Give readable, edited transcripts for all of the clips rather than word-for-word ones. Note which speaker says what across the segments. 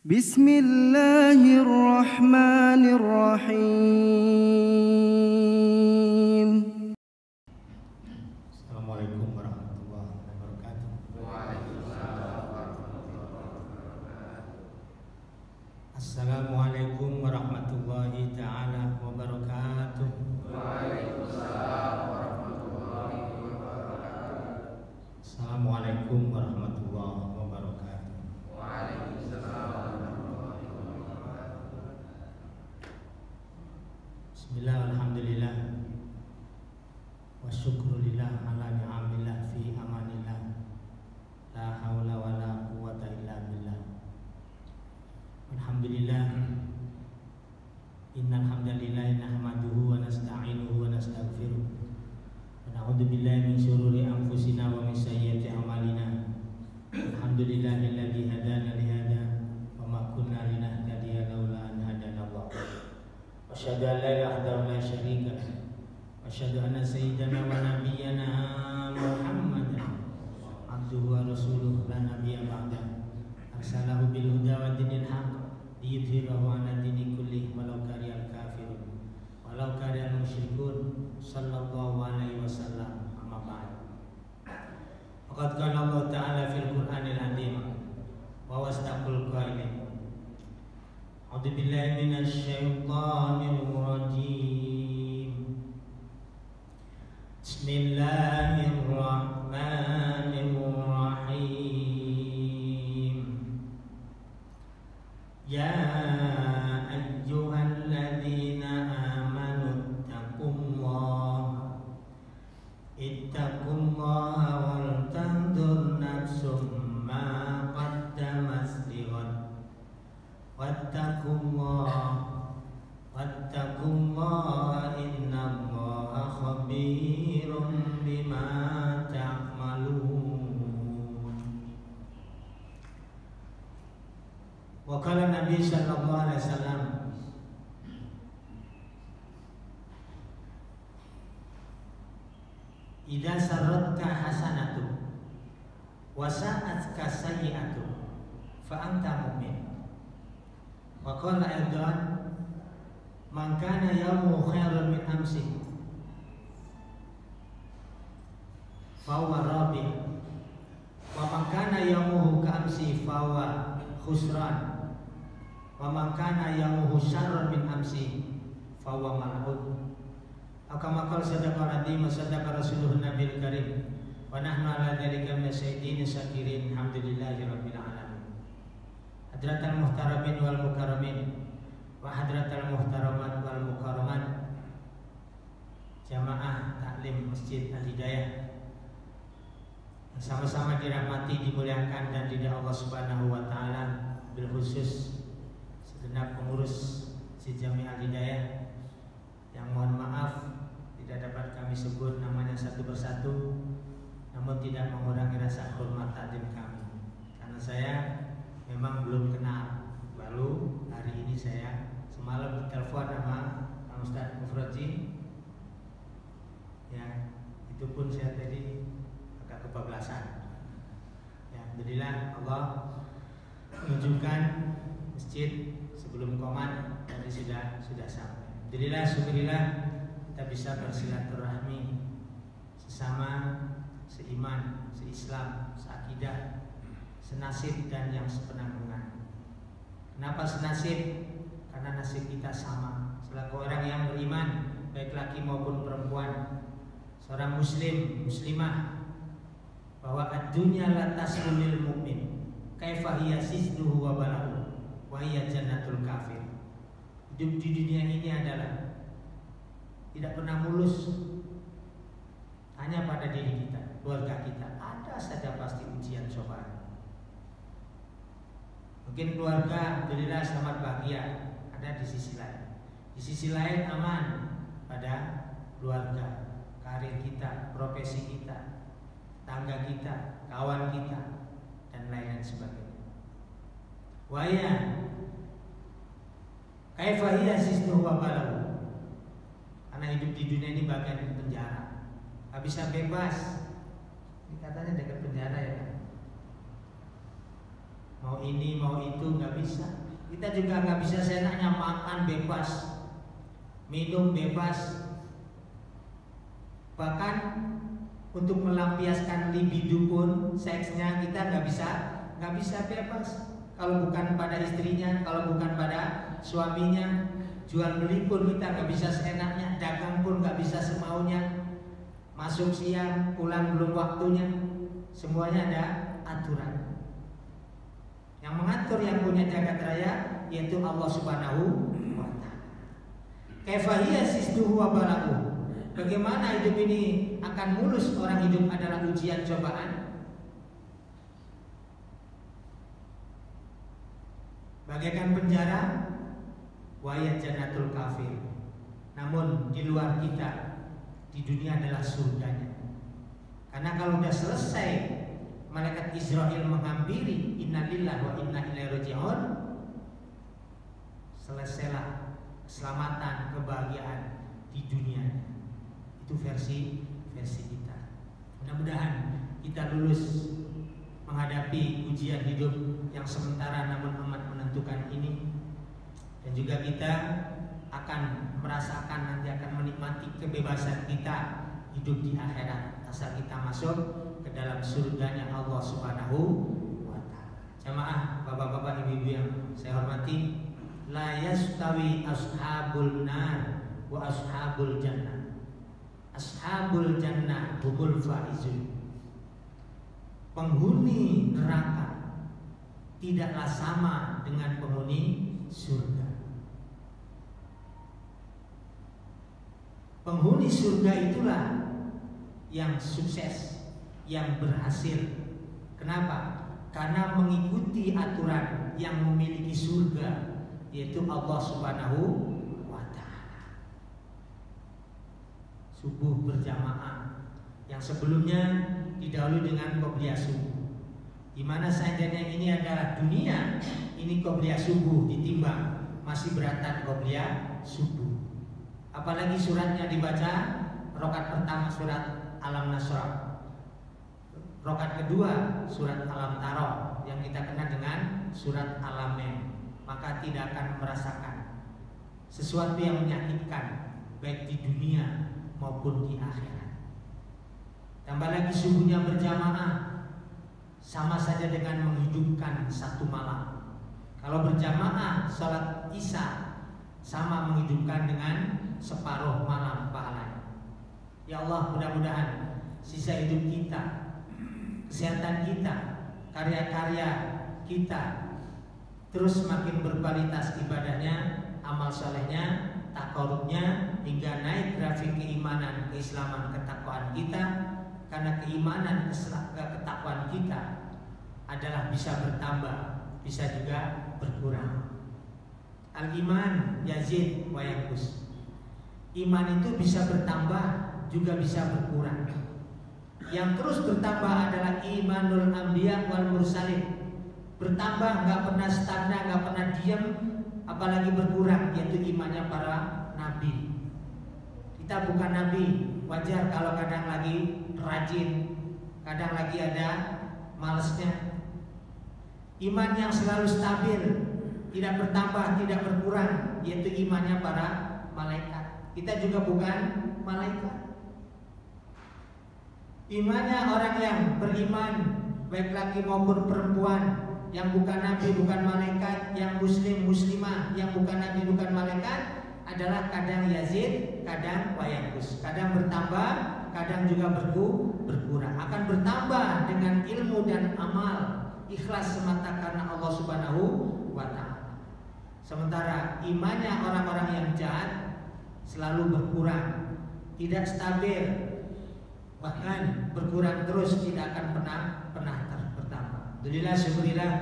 Speaker 1: Bismillahirrahmanirrahim.
Speaker 2: Assalamualaikum warahmatullahi wabarakatuh. Assalamualaikum warahmatullahi ta'ala wabarakatuh. Assalamualaikum warahmatullahi wabarakatuh. Bismillah, alhamdulillah, wa syukrulillah ala ni'amillah fi amanillah, la hawla wa la quwwata illa billah. Alhamdulillah, innal hamdalillah nahmaduhu wa nasta'inuhu wa nastaghfiruh wa na'udzu billahi min syururi anfusina wa min sayyiati a'malina. Alhamdulillahilladzi hadana li hada wa ma kunna linahtadiya laula an hadana Allah. Asyhadu an la ilaha illallah la syarika lah. Asyhadu anna sayyidana wa nabiyyana Muhammadan abduhu wa rasuluh la nabiyya ba'da. Arsalahu bil huda wa dinil haqq liyudhhirahu 'ala dini kullih walau karihal kafirun walau karihal musyrikun sallallahu alaihi wasallam. Amma ba'd. Faqad qala Allah ta'ala fil Qur'anil azim wa wastaqul qailin. A'udzu billahi minasy syaithanir rajim. Bismillahirrahmanirrahim. Ya ayyuhalladzina amanu ittaqullaha wal tanzur nafsum ma qaddamat lighad wattaqullaha innallaha khabirum bima ta'malun. Wa qala Nabi sallallahu alaihi wasallam, idza sarratka hasanatu wa sa'atka sayyi'atu fa anta mu'min. Wa qala aidan, man kana yawmu khairan min amsi fa huwa rabih wa man kana yawmuhu ka amsi fa huwa khusran wa man kana yawmuhu syarran min amsi fa huwa mal'un. Kama qala sadaqa Nabi wa sadaqa Rasulullah Nabil Karim wa nahnu ala dzalika minasyaitin syakirin. Alhamdulillahi rabbil alamin. Hadratal muhtaramin wal mukarramin wa hadratal muhtaramat wal mukarramat, jamaah taklim Masjid Al-Hidayah yang sama-sama dirahmati, dimuliakan dan ridha Allah Subhanahu wa taala, bil khusus segenap pengurus Masjid Jami Al-Hidayah yang mohon maaf tidak dapat kami sebut namanya satu persatu, namun tidak mengurangi rasa hormat takdim kami, karena saya memang belum kenal, baru hari ini saya semalam telepon sama Pak Ustadz Mufroji, ya itu pun saya tadi agak kebablasan. Ya, alhamdulillah Allah menunjukkan masjid sebelum komat tadi sudah sampai. Alhamdulillah, syukurillah kita bisa bersilaturahmi sesama seiman, seislam, seakidah, senasib dan yang sepenanggungan. Kenapa senasib? Karena nasib kita sama selaku orang yang beriman, baik laki maupun perempuan, seorang muslim, muslimah, bahwa ad-dunya la tasrulil mu'min kaifa hiya sijnuhu wa balahu wa hiya jannatul kafir. Hidup di dunia ini adalah tidak pernah mulus, hanya pada diri kita, keluarga kita ada saja pasti ujian cobaan. Mungkin keluarga alhamdulillah selamat bahagia, ada di sisi lain. Di sisi lain aman pada keluarga, karir kita, profesi kita, tangga kita, kawan kita, dan lain-lain sebagainya. Waya kaifa hiya sisnuhu wa balahu. Karena hidup di dunia ini bagian penjara, gak bisa bebas. Ini katanya dekat penjara ya kan? mau ini mau itu nggak bisa. Kita juga nggak bisa seenaknya makan bebas, minum bebas. Bahkan untuk melampiaskan libido pun seksnya kita nggak bisa bebas. Kalau bukan pada istrinya, kalau bukan pada suaminya, jual beli pun kita nggak bisa seenaknya, dagang pun nggak bisa semaunya. Masuk siang, pulang belum waktunya, semuanya ada aturan. Yang mengatur, yang punya jagat raya yaitu Allah Subhanahu wa Ta'ala. Kaifa hiya sisduhu wa bala'u. Bagaimana hidup ini akan mulus? Orang hidup adalah ujian cobaan. Bagaikan penjara, wayat jannatul kafir. Namun di luar kita, di dunia adalah surganya. Karena kalau sudah selesai malaikat Israel menghampiri innalillahi wa inna ilaihi raji'un, selesailah keselamatan, kebahagiaan di dunia. Itu versi kita. Mudah-mudahan kita lulus menghadapi ujian hidup yang sementara namun amat menentukan ini, dan juga kita akan merasakan, nanti akan menikmati kebebasan kita hidup di akhirat asal kita masuk ke dalam surganya Allah Subhanahu wa Ta'ala. Jamaah, bapak-bapak, ibu-ibu yang saya hormati, la yastawi ashabul nar wa ashabul jannah. Ashabul jannah humul faizun. Penghuni neraka tidaklah sama dengan penghuni surga. Penghuni surga itulah yang sukses, yang berhasil. Kenapa? Karena mengikuti aturan yang memiliki surga, yaitu Allah Subhanahu wa Ta'ala. Subuh berjamaah yang sebelumnya didahului dengan qobliyah subuh, di mana seandainya ini adalah dunia, ini qobliyah subuh ditimbang masih beratan qobliyah subuh. Apalagi suratnya dibaca rakaat pertama surat Al-Nasr, rakaat kedua surat Al-Taroh yang kita kenal dengan surat Al-Mem, maka tidak akan merasakan sesuatu yang menyakitkan baik di dunia maupun di akhirat. Tambah lagi subuhnya berjamaah, sama saja dengan menghidupkan satu malam. Kalau berjamaah salat Isya, sama menghidupkan dengan separuh malam pahalanya. Ya Allah, mudah-mudahan sisa hidup kita, kesehatan kita, karya-karya kita terus semakin berkualitas ibadahnya, amal solehnya, takarubnya, hingga naik grafik keimanan, keislaman, ketakwaan kita. Karena keimanan, ketakwaan kita adalah bisa bertambah, bisa juga berkurang. Al-iman yazid wa yanqus. Iman itu bisa bertambah, juga bisa berkurang. Yang terus bertambah adalah imanul anbiya wal mursalin. Bertambah, nggak pernah stagnan, nggak pernah diam, apalagi berkurang, yaitu imannya para nabi. Kita bukan nabi, wajar kalau kadang lagi rajin, kadang lagi ada malesnya. Iman yang selalu stabil, tidak bertambah, tidak berkurang, yaitu imannya para malaikat. Kita juga bukan malaikat. Imannya orang yang beriman, baik laki maupun perempuan, yang bukan nabi, bukan malaikat, yang muslim, muslimah, yang bukan nabi, bukan malaikat, adalah kadang yazid, kadang wayankus. Kadang bertambah, kadang juga berkurang. Akan bertambah dengan ilmu dan amal, ikhlas semata karena Allah Subhanahu wa Ta'ala. Sementara imannya orang-orang yang jahat selalu berkurang, tidak stabil, bahkan berkurang terus, tidak akan pernah bertambah. Alhamdulillah, syukurillah,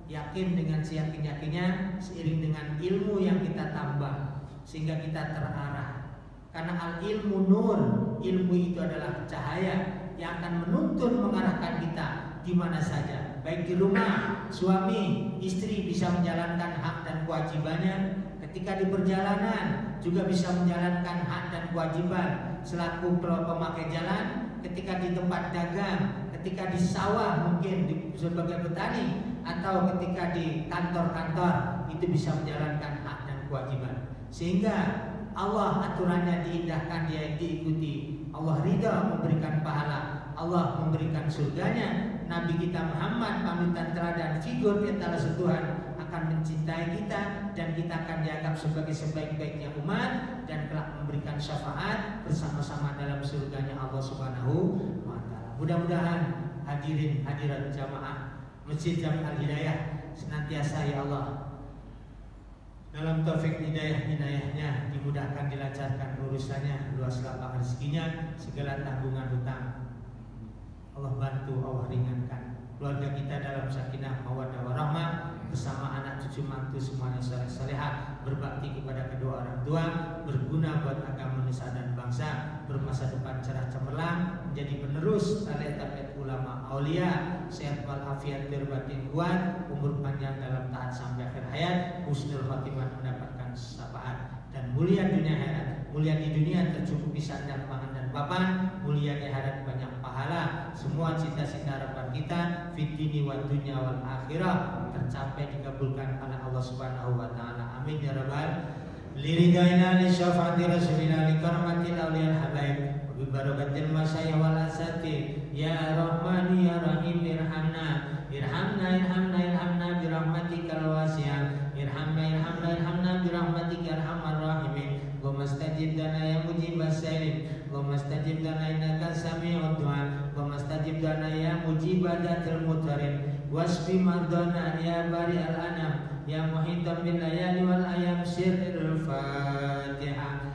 Speaker 2: yakin dengan seyakin-yakinnya seiring dengan ilmu yang kita tambah sehingga kita terarah. Karena al-ilmu nur, ilmu itu adalah cahaya yang akan menuntun, mengarahkan kita di mana saja. Baik di rumah, suami, istri bisa menjalankan hak dan kewajibannya. Ketika di perjalanan juga bisa menjalankan hak dan kewajiban selaku pemakai jalan. Ketika di tempat dagang, ketika di sawah mungkin sebagai petani atau ketika di kantor-kantor itu bisa menjalankan hak dan kewajiban. Sehingga Allah aturannya diindahkan, dia diikuti. Allah ridha memberikan pahala, Allah memberikan surganya. Nabi kita Muhammad panutan teladan, figur di antara Tuhan, akan mencintai kita dan kita akan dianggap sebagai sebaik-baiknya umat dan kelak memberikan syafaat bersama-sama dalam surganya Allah Subhanahu wa taala. Mudah-mudahan hadirin hadirat jamaah Masjid Jami Al-Hidayah senantiasa ya Allah dalam taufik hidayahnya dimudahkan, dilancarkan urusannya, luas lapang rezekinya, segala tanggungan hutang Allah bantu, Allah ringankan. Keluarga kita dalam sakinah mawaddah warahmah bersama anak cucu mantu semuanya saleh-salehah, berbakti kepada kedua orang tua, berguna buat agama nusa dan bangsa, bermasa depan cerah cemerlang, menjadi penerus tali tabiat ulama aulia, sehat walafiat berbatin kuat, umur panjang dalam taat sampai akhir hayat, husnul khotimah mendapatkan syafaat dan mulia dunia akhirat. Mulia di dunia tercukupi sandang pangan dan papan, mulia di akhirat banyak pahala. Semua cita-cita harapan kita fid dini wad dunya wal akhirah tercapai, dikabulkan oleh Allah Subhanahu wa taala. Amin ya rabbal liridaina li syafaati rasulina li karamatil awliyal habaib wa bi barakatil masyayikh wal asatid ya rahman ya rahim irhamna irhamna irhamna irhamna bi rahmatikal wasi'ah irhamna irhamna irhamna bi rahmatika arhamar rahimin. Allahumma stajib lana ya mujibas sailin, Allahumma stajib lana innaka sami'ud du'a, Allahumma stajib lana ya mujibadatil mutarin, wasfi mardana ya bari'al anam, ya muhitam bil layali wal ayam. Sirrul Fatihah.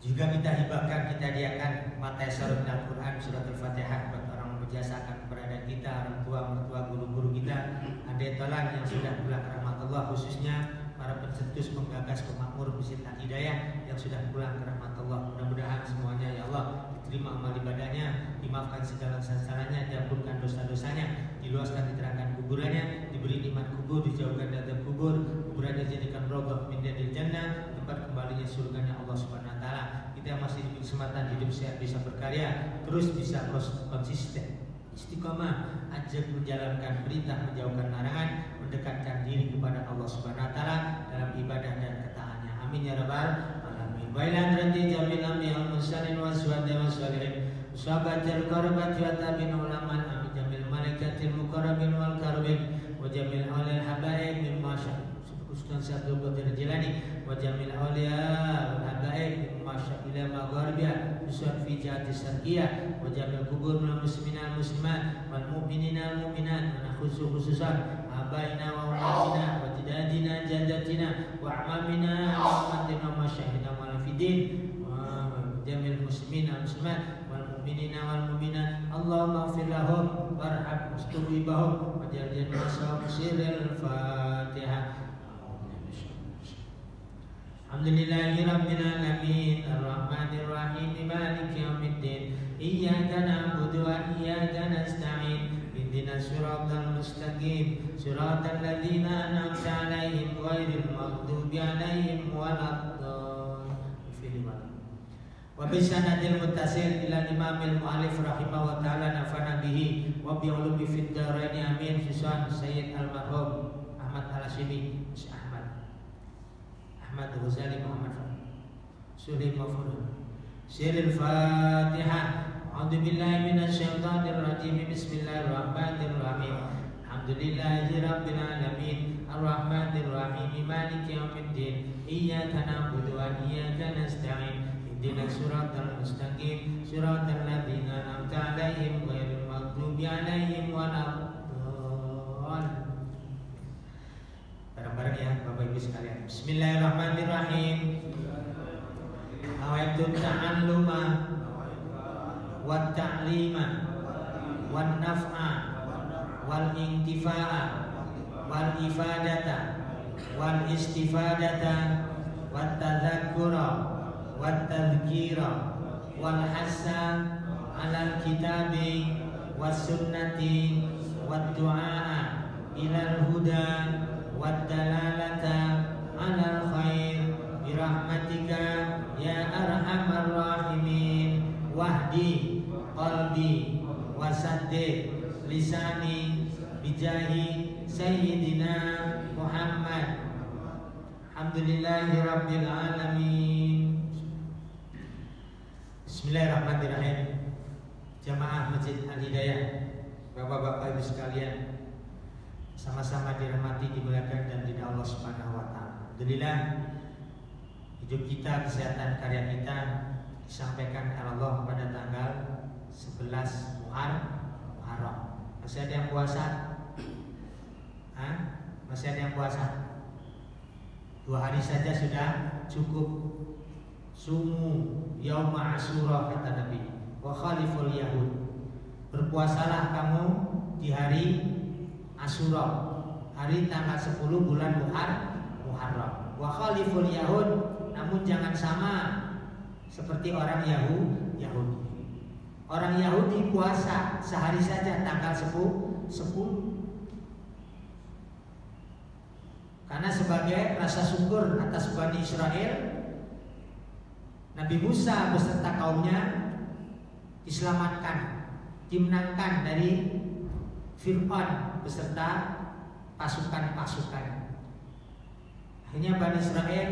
Speaker 2: Juga kita hibahkan, kita hadiahkan Mataisarul Al-Quran Surat Al-Fatihah buat orang berjasa akan keberadaan kita, orang tua, mertua, guru-guru kita, adik tolan yang sudah pulang ke rahmat Allah, khususnya para pencetus, penggagas, pemakmur Masjid Al-Hidayah yang sudah pulang ke rahmat Allah. Mudah-mudahan semuanya ya Allah diterima amal ibadahnya, dimaafkan segala kesalahannya, diampunkan dosa-dosanya, diluaskan, diterangkan kuburannya, diberi nikmat kubur, dijauhkan dari kubur, kuburannya dijadikan rogoh min dari jannah, tempat kembalinya surganya Allah Subhanahu wa taala. Kita yang masih diberi kesempatan hidup sehat, bisa berkarya, terus bisa konsisten, istiqomah, ajak menjalankan perintah, menjauhkan larangan, mendekatkan diri kepada Allah Subhanahu wa taala dalam ibadah dan ketaannya. Amin ya rabbal alamin. Wa ila hadrati jamil anbiya wal mursalin washuhada wassalihin sahabatil qarabati wa tabi'in ulama amin jamil malaikatil muqarrabin wal karabin wa jamil aulil habaib mimma syaa Ustaz Abdul Qadir Jilani wa jamil awliya wal habaib masya ila magharibiyah usul fi jihati syarqiyah wa jamil kubur minal muslimina wal muslimat wal mu'minina wal mu'minat wa khususan abaina wa umatina wa jadadina jadatina wa amamina wa amatina wa masyahina wal fidin wa jamil muslimina wal muslimat wal mu'minina wal mu'minat. Allahumma ighfir lahum warham mustaqibahum wa jalil masab sirril Fatihah. Alhamdulillahi rabbil alamin arrahmanir rahim maliki yaumiddin iyyaka na'budu wa iyyaka nasta'in ihdinas siratal mustaqim siratal ladzina an'amta 'alaihim ghairil maghdubi 'alaihim waladdallin. Wa bisanadil muttasil ila imamil mu'allif rahimahullah ta'ala nafana bihi wa bi ulumi fid dharain amin. Susan Sayyid almarhum Ahmad Al-Hashimi Ahmad Ghazali Muhammad Suri Mafur Siril Fatihah. A'udzu billahi minasy syaithanir rajim. Bismillahirrahmanirrahim. Alhamdulillahi rabbil alamin arrahmanir rahim maliki yaumiddin iyyaka na'budu wa iyyaka nasta'in ihdinas siratal mustaqim siratal ladzina an'amta 'alaihim ghairil maghdubi 'alaihim waladdallin. Bareng-bareng ya Bapak Ibu sekalian. Bismillahirrahmanirrahim. Nawaitu ta'alluma wa ta'lima wa naf'a wal intifa'a wal ifadata wal istifadata wat tadzakkura wat tadhkira wal hassa 'alal kitabi was sunnati wad du'a ilal huda wad-dalalata 'alal khair birahmatika ya arhamar rahimin. Wahdi qalbi wasaddid lisani bijahi sayyidina Muhammad. Alhamdulillahi rabbil alamin. Bismillahirrahmanirrahim. Jamaah Masjid Al-Hidayah, Bapak-bapak Ibu sekalian, sama-sama dirahmati, dimuliakan dan ridha Allah Subhanahu wa taala. Alhamdulillah, hidup kita, kesehatan karya kita disampaikan oleh Allah pada tanggal 11 Muharram. Masih ada yang puasa? Masih ada yang puasa? 2 hari saja sudah cukup. Sumu yauma Asyura kata Nabi, wa khaliful yahud. Berpuasalah kamu di hari Asyura, hari tanggal 10 bulan Muharram. Wa khaliful yahud, namun jangan sama seperti orang Yahudi. Orang Yahudi puasa sehari saja tanggal 10 karena sebagai rasa syukur atas Bani Israel, Nabi Musa beserta kaumnya diselamatkan, dimenangkan dari Fir'aun beserta pasukan-pasukan. Akhirnya Bani Israel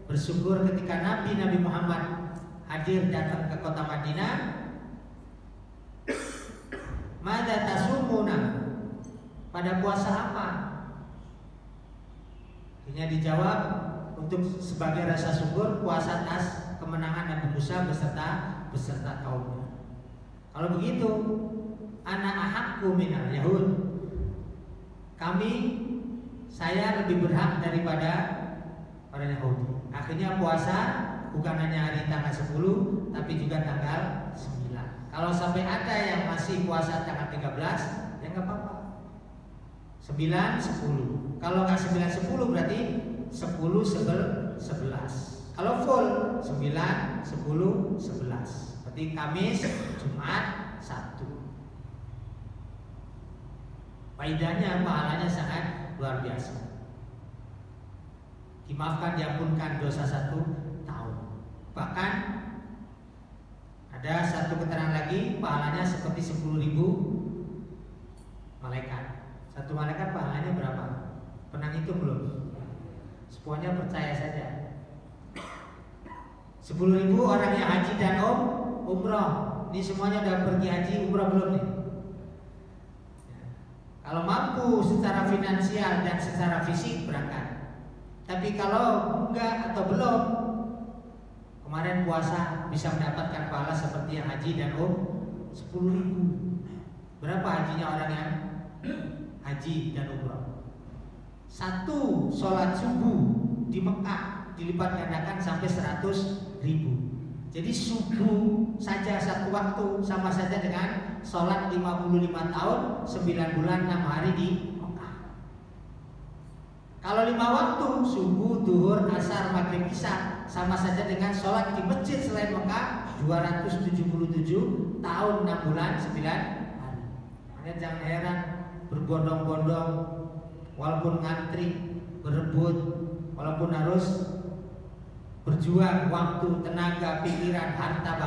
Speaker 2: bersyukur ketika Nabi Muhammad hadir datang ke kota Madinah. Mada tasumuna, pada puasa apa? Akhirnya dijawab, untuk sebagai rasa syukur puasa atas kemenangan Nabi Musa beserta kaumnya. Kalau begitu, ana ahakku minal yahud, saya lebih berhak daripada orang Yahudi. Akhirnya puasa bukan hanya hari tanggal 10, tapi juga tanggal 9. Kalau sampai ada yang masih puasa tanggal 13, ya nggak apa-apa. 9, 10. Kalau nggak 9, 10 berarti 10, 11. Kalau full 9, 10, 11. Berarti Kamis, Jumat, Sabtu. Faedahnya, pahalanya sangat luar biasa. Dimaafkan, diampunkan dosa 1 tahun. Bahkan ada satu keterangan lagi, pahalanya seperti 10.000 malaikat. Satu malaikat pahalanya berapa? Pernah itu belum? Semuanya percaya saja. 10.000 orang yang haji dan umroh. Ini semuanya udah pergi haji, umroh belum nih? Kalau mampu secara finansial dan secara fisik berangkat. Tapi kalau enggak atau belum, kemarin puasa bisa mendapatkan pahala seperti yang haji dan 10.000. Berapa hajinya orang yang haji dan umroh? 1 sholat subuh di Mekah dilipat gandakan sampai 100.000. Jadi subuh saja 1 waktu sama saja dengan sholat 55 tahun 9 bulan 6 hari di Mekah. Kalau 5 waktu subuh, duhur, asar, maghrib, isya sama saja dengan sholat di masjid selain Mekah 277 tahun 6 bulan 9 hari. Makanya jangan heran berbondong-bondong, walaupun ngantri, berebut, walaupun harus berjuang waktu, tenaga, pikiran, harta,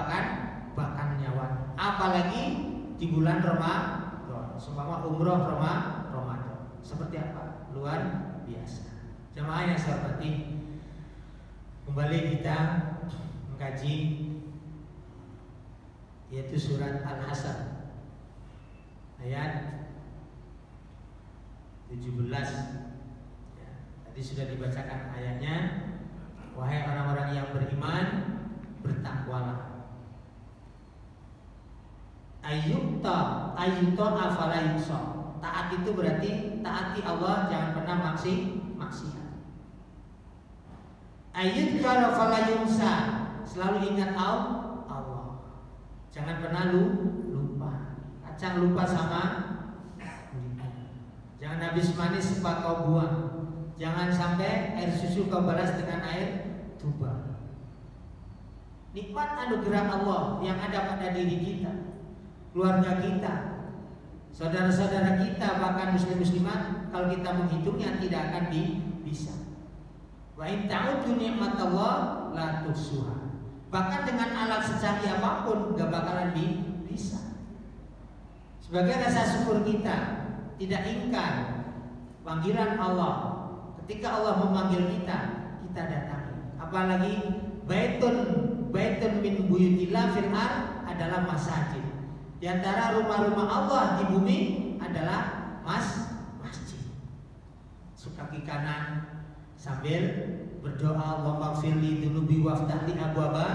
Speaker 2: bahkan nyawa. Apalagi di bulan Ramadan, seumpama umroh Ramadan. Seperti apa? Luar biasa. Jemaah yang saya hormati, kembali kita mengkaji yaitu surat Al-Hasyr ayat 17. Ya, tadi sudah dibacakan ayatnya. Wahai orang-orang yang beriman, bertakwalah. Ayyuta afala yusa. Taat itu berarti taati Allah, jangan pernah maksiat. Ayyuta afala yusa, selalu ingat Allah. Jangan pernah lupa. Kacang lupa sama jangan habis manis sempat kau buang. Jangan sampai air susu kau balas dengan air tuba. Nikmat anugerah Allah yang ada pada diri kita, keluarga kita, saudara-saudara kita, bahkan muslim-muslimat, kalau kita menghitungnya tidak akan bisa. Wa in ta'uddu ni'matallah la tuhsuha. Bahkan dengan alat secanggih apapun gak bakalan bisa. Sebagai rasa syukur kita, tidak ingkar panggilan Allah. Ketika Allah memanggil kita datangi. Apalagi baitun min buyutillah fil ard adalah masjid. Di antara rumah-rumah Allah di bumi adalah masjid. Kaki kanan sambil berdoa, Allahumma firli dunubi waftahli abwaba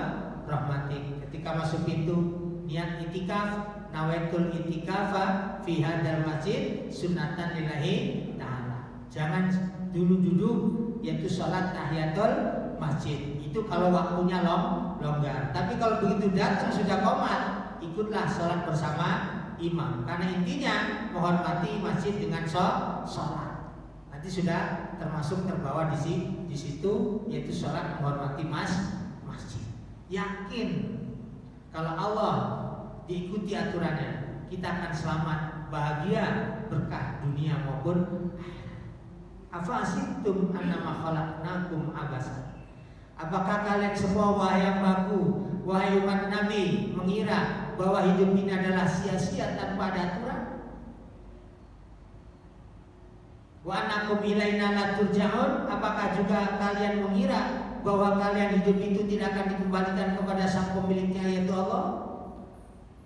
Speaker 2: rahmatik. Ketika masuk pintu niat itikaf, nawaitul itikafa fi hadzal masjid sunnatan lillahi ta'ala. Jangan dulu duduk, yaitu sholat tahiyatul masjid. Itu kalau waktunya longgar. Tapi kalau begitu datang sudah qomat, ikutlah sholat bersama imam. Karena intinya menghormati masjid dengan sholat. Nanti sudah termasuk terbawa di situ, yaitu sholat menghormati masjid. Yakin kalau Allah diikuti aturannya, kita akan selamat, bahagia, berkah dunia maupun akhirat. Afasibtum annama khalaqnakum abasa. Apakah kalian semua wahai hambaku, wahai umat Nabi, mengira bahwa hidup ini adalah sia-sia tanpa ada aturan? Wa annakum ilaina la turja'un. Apakah juga kalian mengira bahwa kalian hidup itu tidak akan dikembalikan kepada sang pemiliknya, yaitu Allah?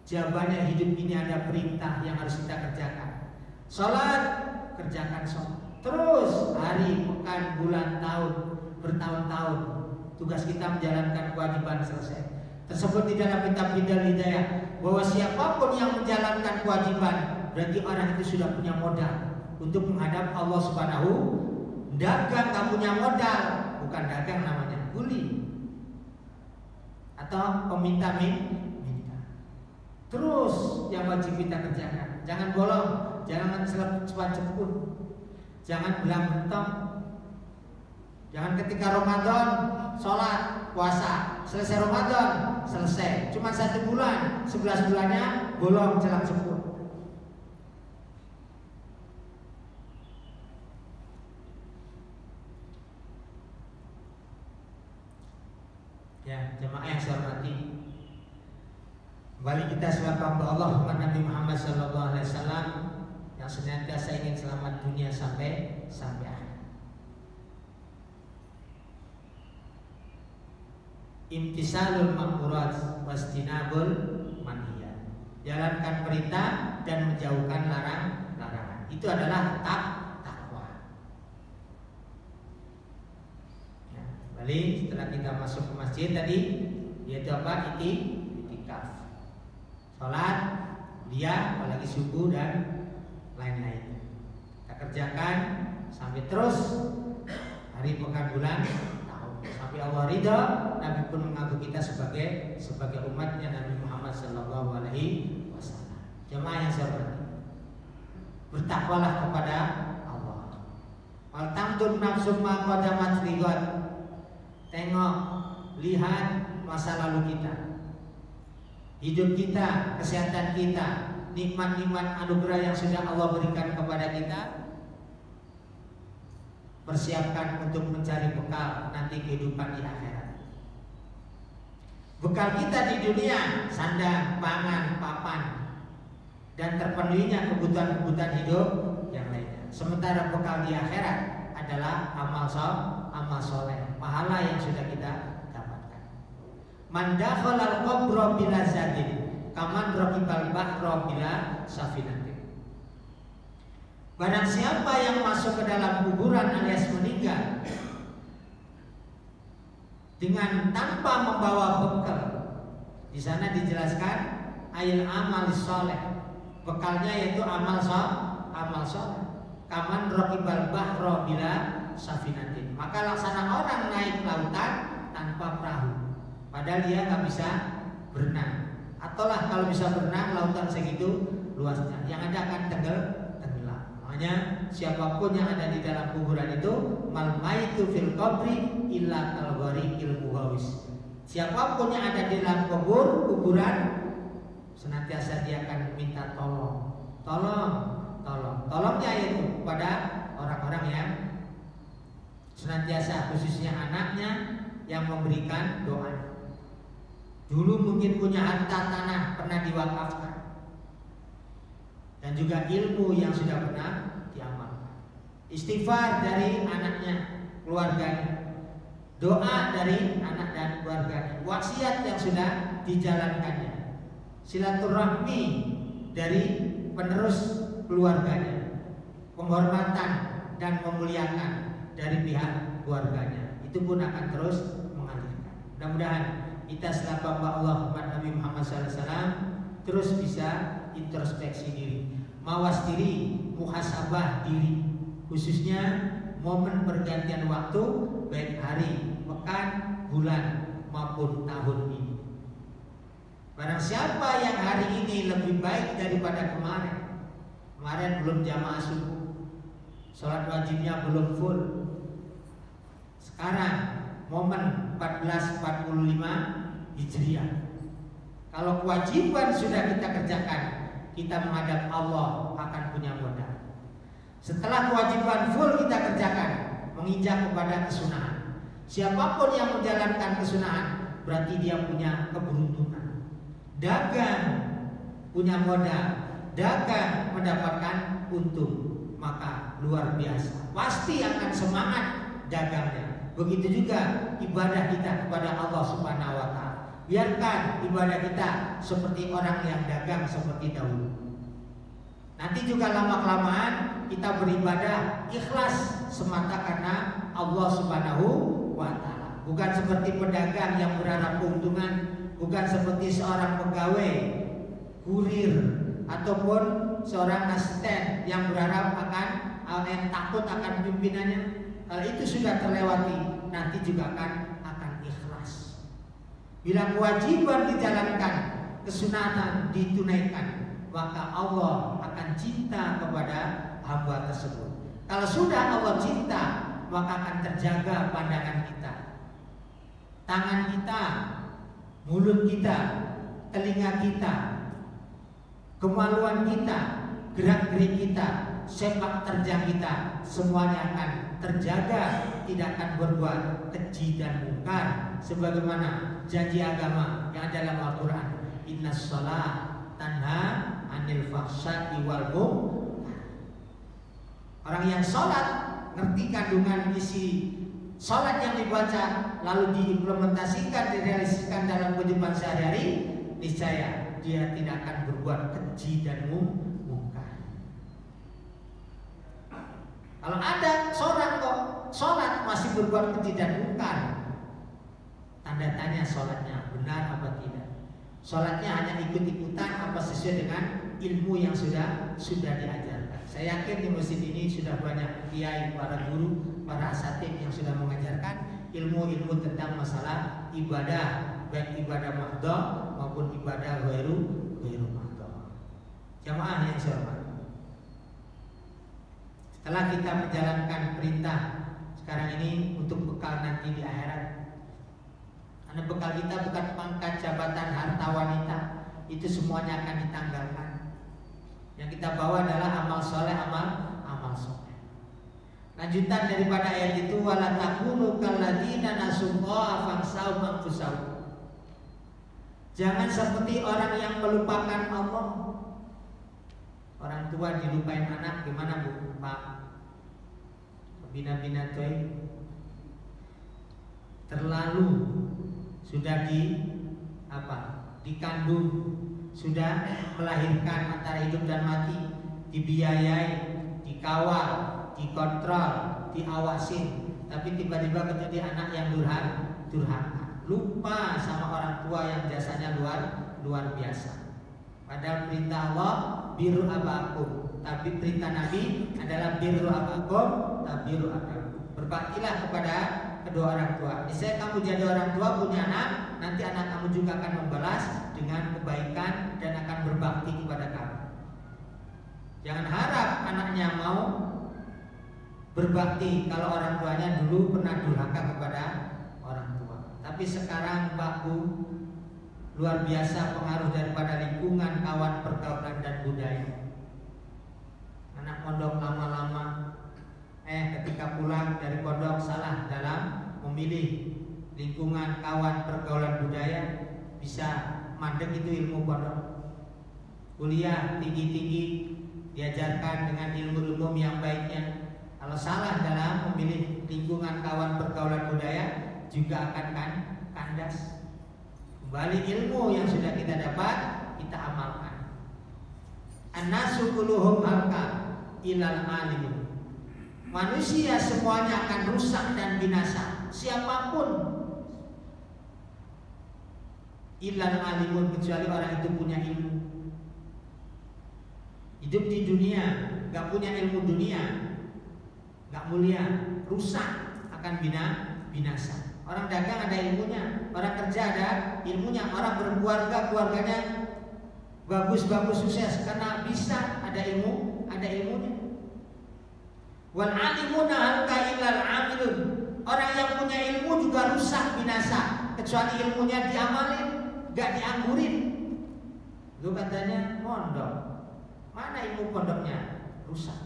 Speaker 2: Jawabannya, hidup ini ada perintah yang harus kita kerjakan. Salat, kerjakan salat. Terus hari, pekan, bulan, tahun, bertahun-tahun tugas kita menjalankan kewajiban selesai. Tersebut di dalam kitab Bidal Hidayah bahwa siapapun yang menjalankan kewajiban berarti orang itu sudah punya modal untuk menghadap Allah Subhanahu. Dagang gak punya modal, bukan dagang namanya, kuli atau peminta minta. Terus yang wajib kita kerjakan, jangan bolong, jangan cepat ceput, jangan belang bentong. Jangan ketika Ramadan sholat puasa, selesai Ramadan selesai, cuma 1 bulan, 11 bulannya bolong celak ceput. Ya, jemaah yang saya hormati, kembali kita selaku hamba Allah Nabi Muhammad SAW yang senantiasa ingin selamat dunia sampai akhir. Imtisalul ma'murat wastinabul manhiyat. Jalankan perintah dan menjauhkan larangan. Itu adalah takwa. Ya, balik setelah kita masuk ke masjid tadi, yaitu apa? Itikaf. Salat, dia apalagi subuh dan lain-lain. Kita kerjakan sampai terus hari, pekan, bulan, sampai Allah ridha. Nabi pun mengaku kita sebagai umatnya Nabi Muhammad Sallallahu Alaihi Wasallam. Jemaah yang saya hormati, bertakwalah kepada Allah. Wal tamdur nafsu ma qadamat ligat. Tengok, lihat masa lalu kita, hidup kita, kesehatan kita, nikmat-nikmat anugerah yang sudah Allah berikan kepada kita. Persiapkan untuk mencari bekal nanti kehidupan di akhirat. Bekal kita di dunia sandang, pangan, papan, dan terpenuhinya kebutuhan-kebutuhan hidup yang lainnya. Sementara bekal di akhirat adalah amal soleh, pahala yang sudah kita dapatkan. Man dakhalal qabra bila zadin, kaman raqibal bahra bila safinatin. Barang siapa yang masuk ke dalam kuburan alias meninggal dengan tanpa membawa bekal, di sana dijelaskan ail amal soleh, bekalnya yaitu amal soleh. Kaman raqibal bahra bila safinatin, maka laksana orang naik lautan tanpa perahu, padahal dia nggak bisa berenang, ataulah kalau bisa berenang lautan segitu luasnya, yang ada akan tenggelam. Makanya siapapun yang ada di dalam kuburan itu, mal maitu fil qabri illa kal ghariqil muhawis. Siapapun yang ada di dalam kuburan senantiasa dia akan minta tolong Tolongnya itu kepada orang-orang yang senantiasa, khususnya anaknya, yang memberikan doa. Dulu mungkin punya harta tanah pernah diwakafkan, dan juga ilmu yang sudah pernah diamalkan. Istighfar dari anaknya, keluarganya, doa dari anak dan keluarganya, wasiat yang sudah dijalankannya, silaturahmi dari penerus keluarganya, penghormatan dan memuliakan dari pihak keluarganya, itu pun akan terus mengalirkan. Mudah-mudahan kita selaku hamba Allah umat Nabi Muhammad SAW terus bisa introspeksi diri, mawas diri, muhasabah diri, khususnya momen pergantian waktu, baik hari, pekan, bulan maupun tahun ini. Barang siapa yang hari ini lebih baik daripada kemarin belum jamaah subuh, sholat wajibnya belum full. Sekarang momen 1445 Hijriah, kalau kewajiban sudah kita kerjakan, kita menghadap Allah akan punya modal. Setelah kewajiban full kita kerjakan, menginjak kepada kesunahan. Siapapun yang menjalankan kesunahan berarti dia punya keberuntungan. Dagang punya modal, dagang mendapatkan untung, maka luar biasa. Pasti akan semangat dagangnya. Begitu juga ibadah kita kepada Allah Subhanahu wa Ta'ala. Biarkan ibadah kita seperti orang yang dagang seperti dahulu. Nanti juga lama-kelamaan kita beribadah ikhlas semata karena Allah Subhanahu wa Ta'ala. Bukan seperti pedagang yang berharap keuntungan, bukan seperti seorang pegawai, kurir, ataupun seorang asisten yang berharap yang takut akan pimpinannya. Hal itu sudah terlewati, nanti juga akan ikhlas. Bila kewajiban dijalankan, kesunatan ditunaikan, maka Allah akan cinta kepada hamba tersebut. Kalau sudah Allah cinta, maka akan terjaga pandangan kita, tangan kita, mulut kita, telinga kita, kemaluan kita, gerak-gerik kita, sepak terjang kita, semuanya akan terjaga, tidak akan berbuat keji dan mungkar, sebagaimana janji agama yang ada dalam Al-Quran, innas shalah tanha anil fahsya'i wal munkar. Orang yang sholat ngerti kandungan isi sholat yang dibaca, lalu diimplementasikan, direalisasikan dalam kehidupan sehari-hari, niscaya dia tidak akan berbuat keji dan mungkar. Kalau ada seorang kok sholat masih berbuat keji dan mungkar, tanda tanya sholatnya benar apa tidak. Sholatnya hanya ikut-ikutan apa sesuai dengan ilmu yang sudah diajarkan. Saya yakin di masjid ini sudah banyak kiai, para guru, para asatidz yang sudah mengajarkan ilmu-ilmu tentang masalah ibadah, baik ibadah mahdhah maupun ibadah ghairu mahdhah. Jamaah yang saya hormati, setelah kita menjalankan perintah sekarang ini untuk bekal nanti di akhirat, karena bekal kita bukan pangkat, jabatan, harta, wanita, itu semuanya akan ditanggalkan. Yang kita bawa adalah amal soleh, amal soleh. Lanjutan daripada ayat itu, wala takunu kalladzina nasullaha fansahum anfusahum. Jangan seperti orang yang melupakan Allah. Orang tua dilupain anak, gimana Bu? Pak, bina-bina toy, terlalu sudah dikandung, sudah melahirkan antara hidup dan mati, dibiayai, dikawal, dikontrol, diawasin, tapi tiba-tiba menjadi anak yang durhaka, lupa sama orang tua yang jasanya luar biasa. Padahal perintah Allah biru abakum, tapi perintah Nabi adalah biru abakum, tabiru abakum. Berbaktilah kepada kedua orang tua. Misalnya kamu jadi orang tua punya anak, nanti anak kamu juga akan membalas dengan kebaikan dan akan berbakti kepada kamu. Jangan harap anaknya mau berbakti kalau orang tuanya dulu pernah durhaka kepada orang tua. Tapi sekarang Pak Bu, luar biasa pengaruh daripada lingkungan, kawan, pergaulan dan budaya. anak pondok lama-lama ketika pulang dari pondok salah dalam memilih lingkungan, kawan, pergaulan budaya, bisa mandek itu ilmu pondok. Kuliah tinggi-tinggi diajarkan dengan ilmu-ilmu yang baiknya. Kalau salah dalam memilih lingkungan, kawan, pergaulan budaya, juga akan kandas. Kembali ilmu yang sudah kita dapat, kita amalkan. An-nasu kulluhum halqa ilal alimun. Manusia semuanya akan rusak dan binasa, siapapun. Ilal alimun, kecuali orang itu punya ilmu. Hidup di dunia, gak punya ilmu dunia, gak mulia, rusak, akan binasa. Orang dagang ada ilmunya, orang kerja ada ilmunya, orang berkeluarga, keluarganya bagus-bagus sukses karena bisa ada ilmunya. Wal alimuna halqa illal amilun. Orang yang punya ilmu juga rusak binasa, kecuali ilmunya diamalin, gak dianggurin. Lu katanya mondok, mana ilmu pondoknya? Rusak.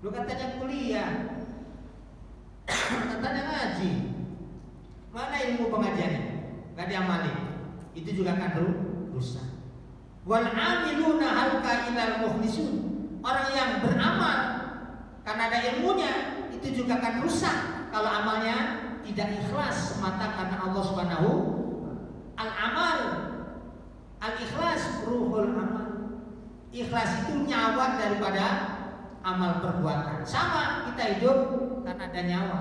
Speaker 2: Lu katanya kuliah, katanya ngaji, mana ilmu pengajiannya? Gak diamalin, itu juga akan rusak. Wal amiluna halqa illal mukhlisun. Orang yang beramal karena ada ilmunya, itu juga akan rusak kalau amalnya tidak ikhlas semata karena Allah Subhanahu. Al-amal, al-ikhlas ruhul amal. Ikhlas itu nyawa daripada amal perbuatan. Sama kita hidup karena ada nyawa.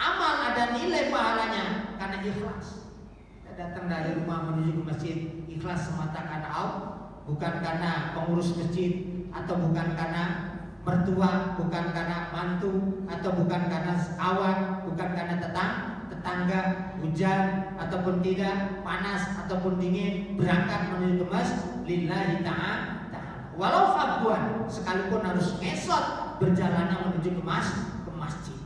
Speaker 2: Amal ada nilai pahalanya karena ikhlas. Kita datang dari rumah menuju ke masjid ikhlas semata karena Allah, bukan karena pengurus masjid, atau bukan karena mertua, bukan karena mantu, atau bukan karena kawan, bukan karena tetangga, hujan ataupun tidak, panas ataupun dingin, berangkat menuju ke masjid lillahi ta'ala. Walau fabuan, sekalipun harus ngesot berjalannya menuju ke masjid.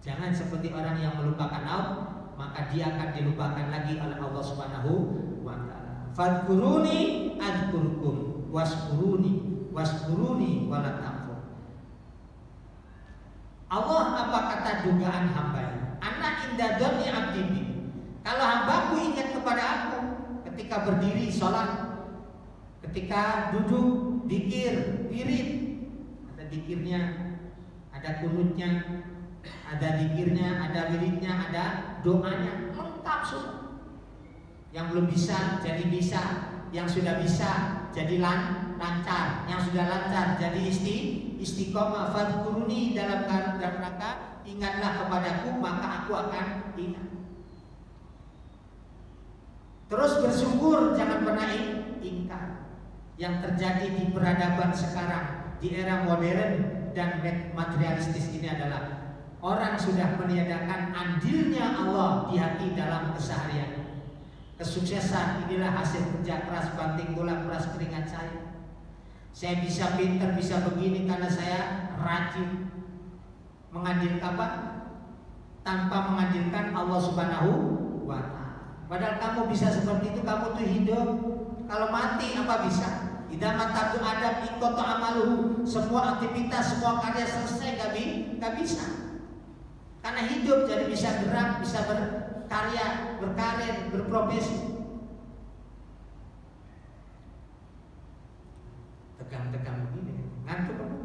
Speaker 2: Jangan seperti orang yang melupakan Allah, maka dia akan dilupakan lagi oleh Allah Subhanahu wa ta'ala. Fadkuruni adkurkum waskuruni wala takfur. Allah apa kata dugaan hamba? Anak indah doni abdi. Kalau hambaku ingat kepada aku ketika berdiri sholat, ketika duduk dikir, wirid, ada dikirnya, ada kunutnya, ada dikirnya, ada wiridnya, ada doanya, lengkap semua. Yang belum bisa jadi bisa, yang sudah bisa jadi lancar, yang sudah lancar jadi istiqomah. Fadkuruni dalam rangka ingatlah kepadaku maka aku akan ingat. Terus bersyukur, jangan pernah ingkar. Yang terjadi di peradaban sekarang, di era modern dan materialistis ini adalah orang sudah meniadakan andilnya Allah di hati dalam keseharian. Kesuksesan inilah hasil kerja keras, banting tulang, peras keringat saya. Saya bisa pintar, bisa begini karena saya rajin. Mengandilkan apa? Tanpa mengandilkan Allah Subhanahu wa ta'ala. Padahal kamu bisa seperti itu, kamu tuh hidup. Kalau mati apa bisa? Idza matatu adam ingqata amaluhu. Semua aktivitas, semua karya selesai, gak bisa. Karena hidup jadi bisa gerak, bisa berkarya, berkarir, berprofesi. Tegang-tegang begini, ngantuk apa?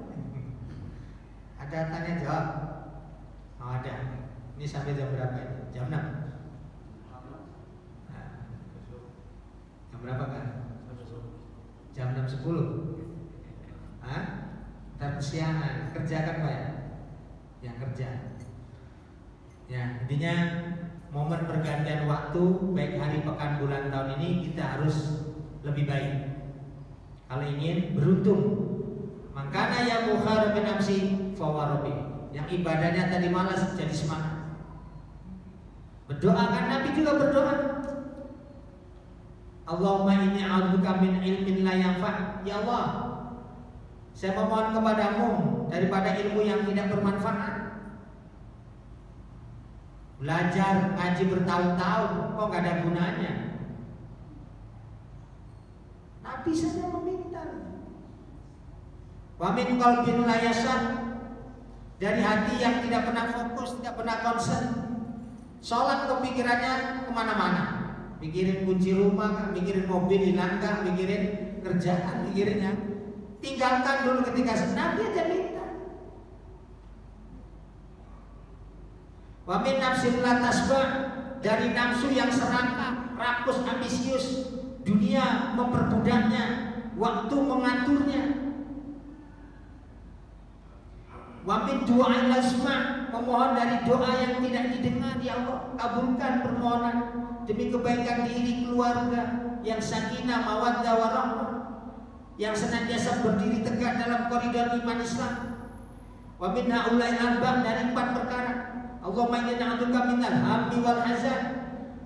Speaker 2: Ada tanya jawab? Oh, ada. Ini sampai jam berapa ini? Jam 6. Nah, jam berapa kan? Jam 6.10. Hah? Ntar kesiangan. Kerja kan Pak ya? Yang kerja. Ya, intinya momen pergantian waktu baik hari, pekan, bulan, tahun ini kita harus lebih baik. Kalau ingin beruntung, makanya ya mukhar bin amsi fawarobi. Yang ibadahnya tadi malas jadi semangat. Berdoa kan Nabi juga berdoa. Allahumma inni a'udzubika min ilmin la yanfa'. Ya Allah, saya memohon kepadamu daripada ilmu yang tidak bermanfaat. Belajar ngaji bertahun-tahun kok gak ada gunanya. Nabi saja meminta. Wa min qalbin la yashad, dari hati yang tidak pernah fokus, tidak pernah konsen. Sholat kepikirannya kemana-mana, mikirin kunci rumah, mikirin mobil hilang, mikirin kerjaan, mikirinnya. Tinggalkan dulu ketika Nabi aja minta. Wa min nafsin la tasba, dari nafsu yang serakah, rakus, ambisius, dunia memperbudaknya, waktu mengaturnya. Wa min du'ail asma, memohon dari doa yang tidak didengar. Ya Allah, kabulkan permohonan demi kebaikan diri, keluarga yang sakinah, mawaddah, warahmah, yang senantiasa berdiri tegak dalam koridor iman Islam. Wa min haulai arba, dari 4 perkara. Allahumma inna na'udzuka minal hammi wal hazan,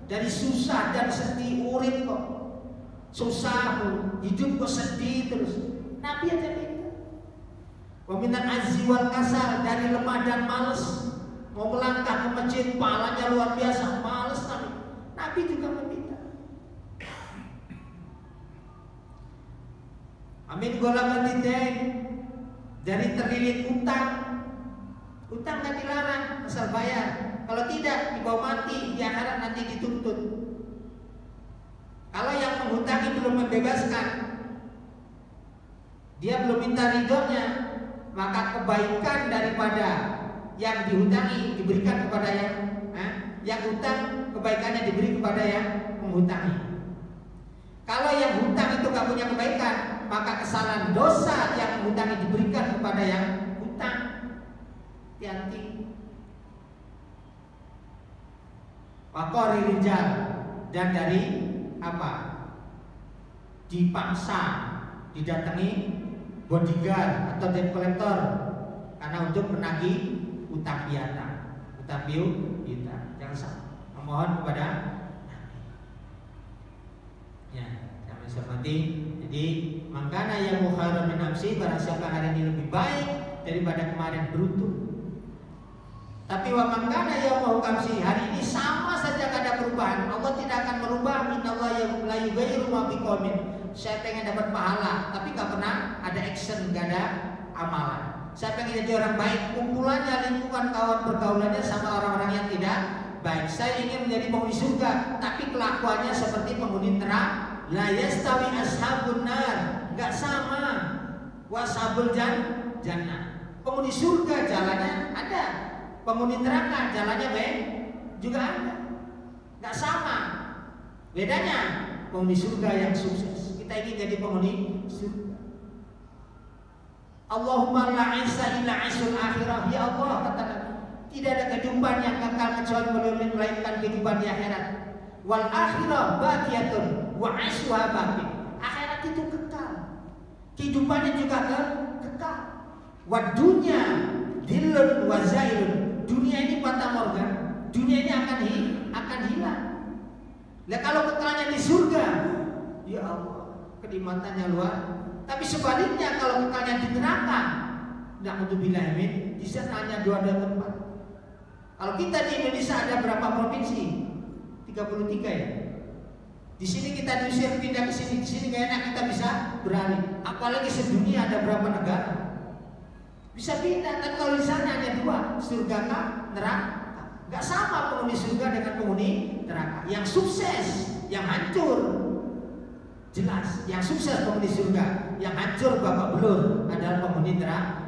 Speaker 2: dari susah dan sedih. Urip kok susah, hidup kok sedih terus. Nabi aja minta. Wa minal azzi wal kasal, dari lemah dan males. Mau melangkah ke masjid, pahalanya luar biasa, males Nabi. Nabi juga meminta. Amin golabatidain, dari terlilit utang. Utang nggak dilarang, asal bayar. Kalau tidak, dibawa mati, di akhirat nanti dituntut. Kalau yang menghutangi belum membebaskan, dia belum minta ridhonya, maka kebaikan daripada yang dihutangi diberikan kepada yang hutang, kebaikannya diberi kepada yang menghutangi. Kalau yang hutang itu gak punya kebaikan, maka kesalahan dosa yang menghutangi diberikan kepada yang hutang. Hati-hati. Waqari rijal, dan dari apa? Dipaksa, didatangi bodyguard atau debt collector karena untuk menagih utang piutang, utang piutang. Jangan salah memohon kepada ya, jangan seperti. Jadi makana yang muharram min amsi, barang siapa hari ini lebih baik daripada kemarin beruntung. Tapi wa makana yang mau kamsi, hari ini sama saja, gak ada perubahan. Allah tidak akan merubah. Innallaha la yughayyiru ma biqaumin. Saya pengen dapat pahala, tapi gak pernah ada action, gak ada amalan. Saya pengen jadi orang baik, kumpulannya, lingkungan, kawan pergaulannya sama orang-orang yang tidak baik. Saya ingin menjadi penghuni surga, tapi kelakuannya seperti penghuni neraka. La yastawi ashabun nar, gak sama washabul jannah. Penghuni surga jalannya ada, penghuni neraka jalannya baik juga ada. Gak sama. Bedanya penghuni surga yang sukses. Kita ingin jadi penghuni surga. Allahumma la isa illa isul akhirah. Ya Allah, katakan, tidak ada kehidupan yang kekal kecuali melainkan kehidupan di akhirat. Wal akhirah baqiyatun wa isuha baqi. Akhirat itu kekal, kehidupannya juga kekal. Wa dunya dilun wa zailun. Dunia ini fata morgan, dunia ini akan hilang. Nah kalau kekalnya di surga, ya Allah, kenikmatannya luar. Tapi sebaliknya kalau kekalnya di neraka, na'udzubillah min, di sana hanya 2 tempat. Kalau kita di Indonesia ada berapa provinsi? 33 ya. Di sini kita diusir pindah ke sini, di sini gak enak, kita bisa beralih. Apalagi sedunia ada berapa negara? Bisa pindah. Tapi kalau di sana hanya 2, surga kah, neraka. Gak sama penghuni surga dengan penghuni neraka. Yang sukses, yang hancur, jelas. Yang sukses penghuni surga, yang hancur babak belur adalah penghuni neraka.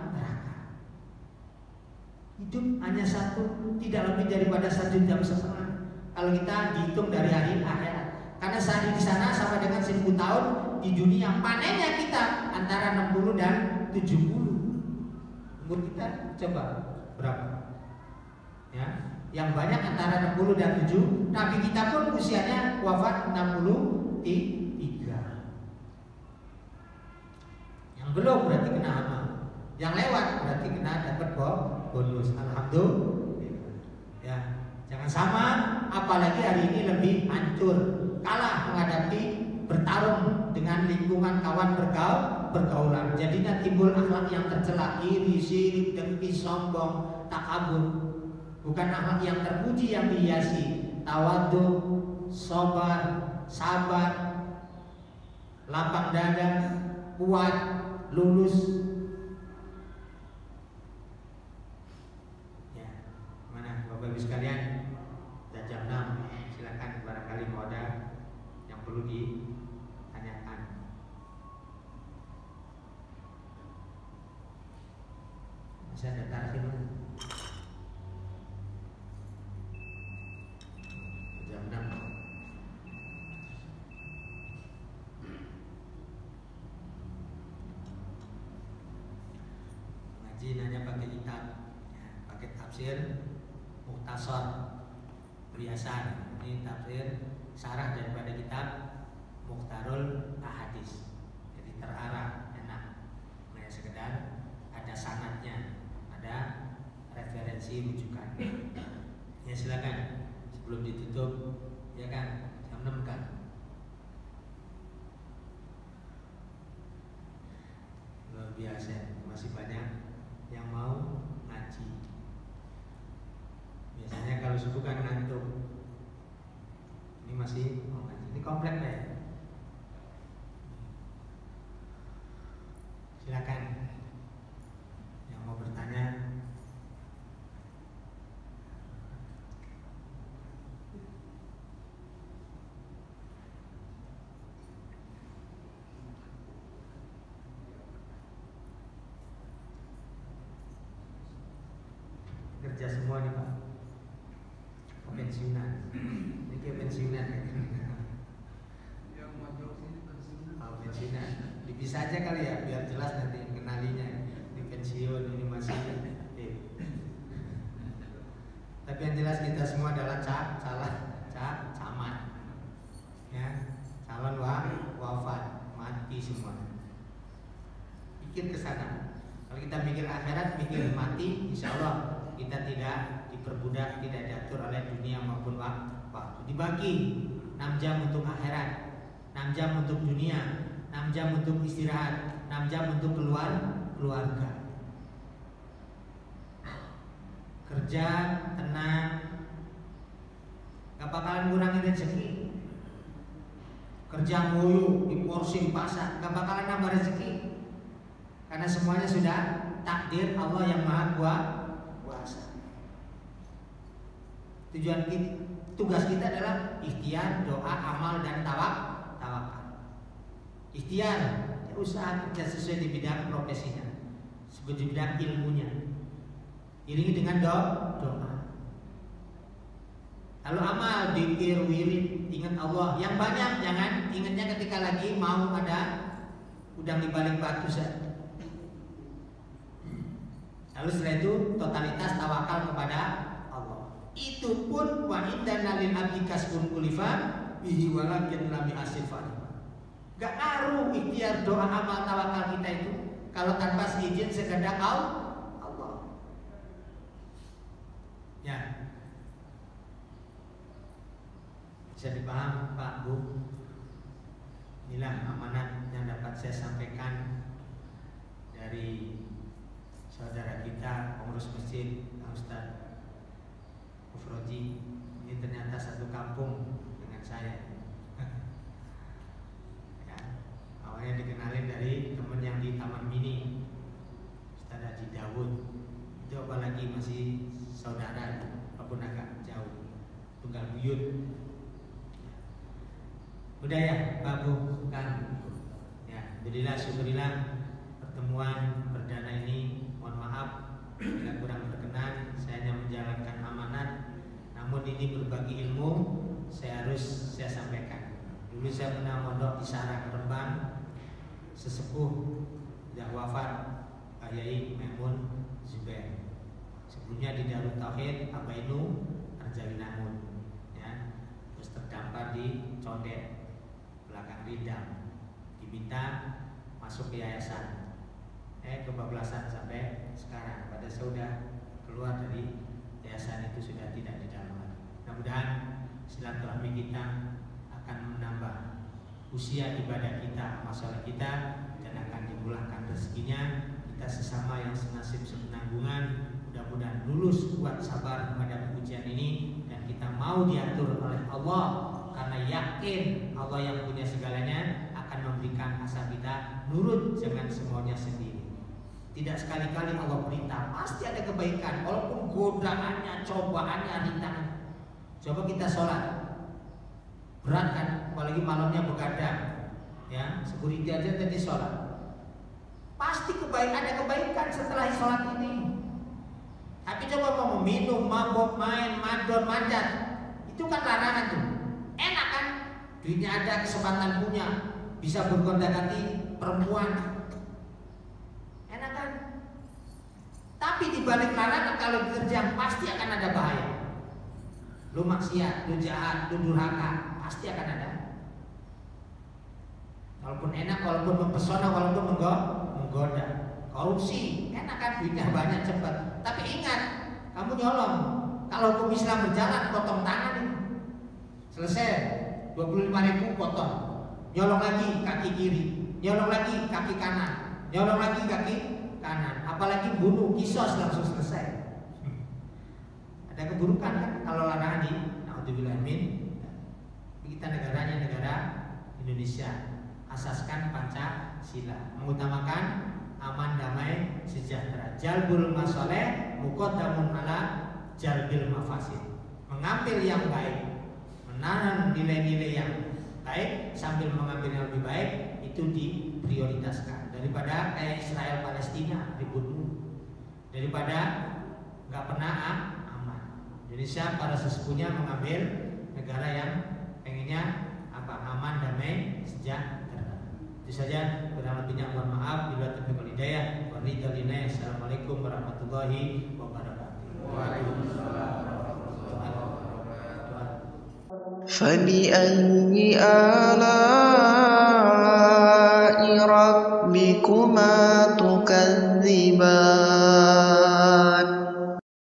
Speaker 2: Hidup hanya 1, tidak lebih daripada 1,5 jam. Kalau kita dihitung dari hari akhirat. Karena sehari di sana sama dengan 1000 tahun di dunia. Panennya kita antara 60 dan 70. Umur kita coba berapa? Ya, yang banyak antara 60 dan 7. Nabi kita pun usianya wafat 63. Yang belum berarti kena amal. Yang lewat berarti kena dapat bonus. Alhamdulillah. Ya, jangan sama. Apalagi hari ini lebih hancur, kalah menghadapi bertarung dengan lingkungan kawan pergaulan. Jadinya timbul akhlak yang tercela, iri, syirik, dengki, sombong, takabur. Bukan akhlak yang terpuji yang dihiasi, tawadhu, sabar, lapang dada, kuat, lulus. Ya, mana Bapak Ibu sekalian? Sudah jam 6. Silakan barangkali mau ada yang perlu ditanyakan. Masih ada tarif mana? Jam 6. Ngaji nanya pakai kitab, ya, pakai tafsir Mukhtasar Riyasan. Ini tafsir sarah daripada kitab Mukhtarul Ahadits. Jadi terarah, enak. Nah, sekedar ada sanadnya, ada referensi rujukan. Ya silakan sebelum ditutup, ya kan, jam 6 kan. Luar biasa, masih banyak yang mau ngaji. Biasanya kalau subuh kan ngantuk. Ini masih mau ngaji. Ini komplek ya. Silakan yang mau bertanya. Kerja semua nih Pak. Pensiunan. Ini kayak pensiunan ya.
Speaker 3: Yang majok sini pensiunan.
Speaker 2: Oh, pensiunan. Bisa aja kali ya biar jelas nanti kenalinya. Ini pensiun, ini masih. Tapi yang jelas kita semua adalah camat. Ya, calon wafat, mati semua. Pikir ke sana. Kalau kita mikir akhirat, mikir mati, insya Allah kita tidak diperbudak, tidak diatur oleh dunia maupun waktu. Dibagi 6 jam untuk akhirat, 6 jam untuk dunia, 6 jam untuk istirahat, 6 jam untuk keluarga. Kerja tenang, gak bakalan ngurangin rezeki. Kerja ngoyo di porsi pasar, gak bakalan nambah rezeki. Karena semuanya sudah takdir Allah yang Maha Kuasa. Tugas kita adalah ikhtiar, doa, amal, dan tawakal. Ikhtiar, ya usaha kerja sesuai di bidang profesinya, sesuai di bidang ilmunya. Iringi dengan doa. Lalu amal, dzikir, wirid, ingat Allah yang banyak. Jangan ingatnya ketika lagi mau ada udang di balik batu saja. Lalu setelah itu totalitas tawakal kepada Allah. Itu pun wa indana lil abdi kasbun kulifa bihi walakin lam yasif. Gak ngaruh ikhtiar, doa, amal, tawakal kita itu kalau tanpa seizin sekehendak Allah. Ya. Bisa dipaham Pak Bu? Inilah amanat yang dapat saya sampaikan dari saudara kita pengurus masjid Ustaz Mufroji. Ini ternyata satu kampung dengan saya. Ya, awalnya dikenalin dari teman yang di Taman Mini, Ustaz Haji Dawud. Itu apalagi masih saudara, walaupun agak jauh, tunggal buyut. Udah ya Pak Bu kan? Ya, alhamdulillah, syukurillah pertemuan perdana ini. Mohon maaf bila kurang berkenan, saya hanya menjalankan amanat. Namun ini berbagi ilmu, saya sampaikan. Dulu saya pernah mondok di Sarang Rembang, sesepuh sudah wafat, Pak Yai Maimun Zubair. Sebelumnya di Darut Tauhid Abainu Arjawinangun, ya, terus terdampar di Condet belakang Rindang, diminta masuk ke yayasan. Kebablasan sampai sekarang. Pada sudah keluar dari yayasan itu sudah tidak di dalam lagi. Mudah-mudahan silaturahmi kita akan menambah usia ibadah kita, masalah kita, dan akan dimulahkan rezekinya. Kita sesama yang senasib sepenanggungan, mudah-mudahan lulus, kuat, sabar menghadapi ujian ini, dan kita mau diatur oleh Allah karena yakin Allah yang punya segalanya akan memberikan asal kita nurut, jangan semuanya sendiri. Tidak sekali-kali Allah perintah, pasti ada kebaikan walaupun godaannya, cobaannya, rintangan. Coba kita sholat, berat kan, apalagi malamnya begadang, ya, security aja tadi sholat. Pasti ada kebaikan setelah sholat ini. Tapi coba mau minum, mabok, main, madon, manjat, itu kan larangan tuh. Enak kan, duitnya ada, kesempatan punya, bisa bergonta-ganti perempuan. Enak kan? Tapi di balik larangan kalau diterjang pasti akan ada bahaya. Lu maksiat, lu jahat, lu durhaka, pasti akan ada. Walaupun enak, walaupun mempesona, walaupun menggoda. Korupsi, enak kan, duitnya banyak cepat. Tapi ingat, kamu nyolong. Kalau hukum Islam berjalan, potong tangan ini. Selesai, 25.000 potong. Nyolong lagi kaki kiri, nyolong lagi kaki kanan, nyolong lagi kaki kanan. Apalagi bunuh, kisos, langsung selesai. Ada keburukan kan kalau larangan di naudzubillah min. Kita negaranya negara Indonesia, asaskan Pancasila, mengutamakan aman, damai, sejahtera. Jalbul masoleh muqaddamun ala jalbil mafasid. Mengambil yang baik, menanam nilai-nilai yang baik sambil mengambil yang lebih baik, itu diprioritaskan daripada kayak Israel Palestina ribut dulu, daripada nggak pernah aman. Indonesia para sesepuhnya mengambil negara yang pengennya apa, aman, damai, sejahtera. Itu saja, kurang lebihnya mohon maaf. Bila taufiq wal hidayah, wabillahi. Assalamualaikum warahmatullahi wabarakatuh. Waalaikumsalam.
Speaker 4: فبأي آلاء ربكما تكذبان